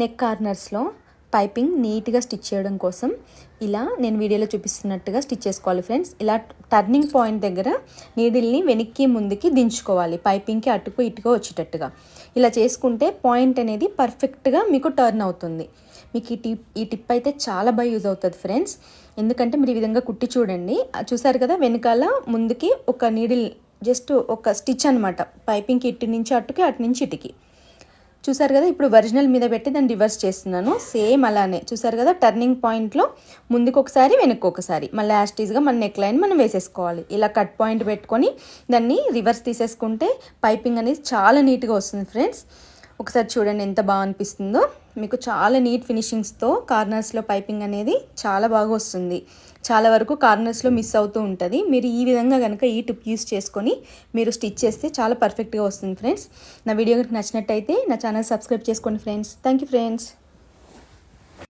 Neck కార్నర్స్లో piping నీట్గా stitch చేయడం కోసం ఇలా నేను వీడియోలో చూపిస్తున్నట్టుగా స్టిచ్ చేసుకోవాలి ఫ్రెండ్స్. ఇలా టర్నింగ్ పాయింట్ దగ్గర నీడిల్ని వెనక్కి ముందుకి దించుకోవాలి, పైపింగ్కి అటుకు ఇటుగా వచ్చేటట్టుగా. ఇలా చేసుకుంటే పాయింట్ అనేది పర్ఫెక్ట్గా మీకు టర్న్ అవుతుంది. మీకు ఈ టిప్ అయితే చాలా బాగా యూజ్ అవుతుంది ఫ్రెండ్స్. ఎందుకంటే మీరు ఈ విధంగా కుట్టి చూడండి, చూసారు కదా, వెనకాల ముందుకి ఒక నీడిల్ జస్ట్ ఒక స్టిచ్ అనమాట, పైపింగ్కి ఇటు నుంచి అటుకి అటు నుంచి ఇటుకి. చూసారు కదా, ఇప్పుడు ఒరిజినల్ మీద పెట్టి దాన్ని రివర్స్ చేస్తున్నాను. సేమ్ అలానే చూసారు కదా, టర్నింగ్ పాయింట్లో ముందుకు ఒకసారి వెనక్కి ఒకసారి, మళ్ళీ యాస్టీస్గా మన నెక్ లైన్ మనం వేసేసుకోవాలి. ఇలా కట్ పాయింట్ పెట్టుకొని దాన్ని రివర్స్ తీసేసుకుంటే పైపింగ్ అనేది చాలా నీట్గా వస్తుంది ఫ్రెండ్స్. ఒకసారి చూడండి ఎంత బాగా అనిపిస్తుందో. మీకు చాలా నీట్ ఫినిషింగ్స్తో కార్నర్స్లో పైపింగ్ అనేది చాలా బాగా వస్తుంది. చాలా వరకు కార్నర్స్లో మిస్ అవుతూ ఉంటుంది. మీరు ఈ విధంగా కనుక ఈ టిప్ యూస్ చేసుకొని మీరు స్టిచ్ చేస్తే చాలా పర్ఫెక్ట్గా వస్తుంది ఫ్రెండ్స్. నా వీడియో కనుక నచ్చినట్టయితే నా ఛానల్ సబ్స్క్రైబ్ చేసుకోండి ఫ్రెండ్స్. Thank you friends.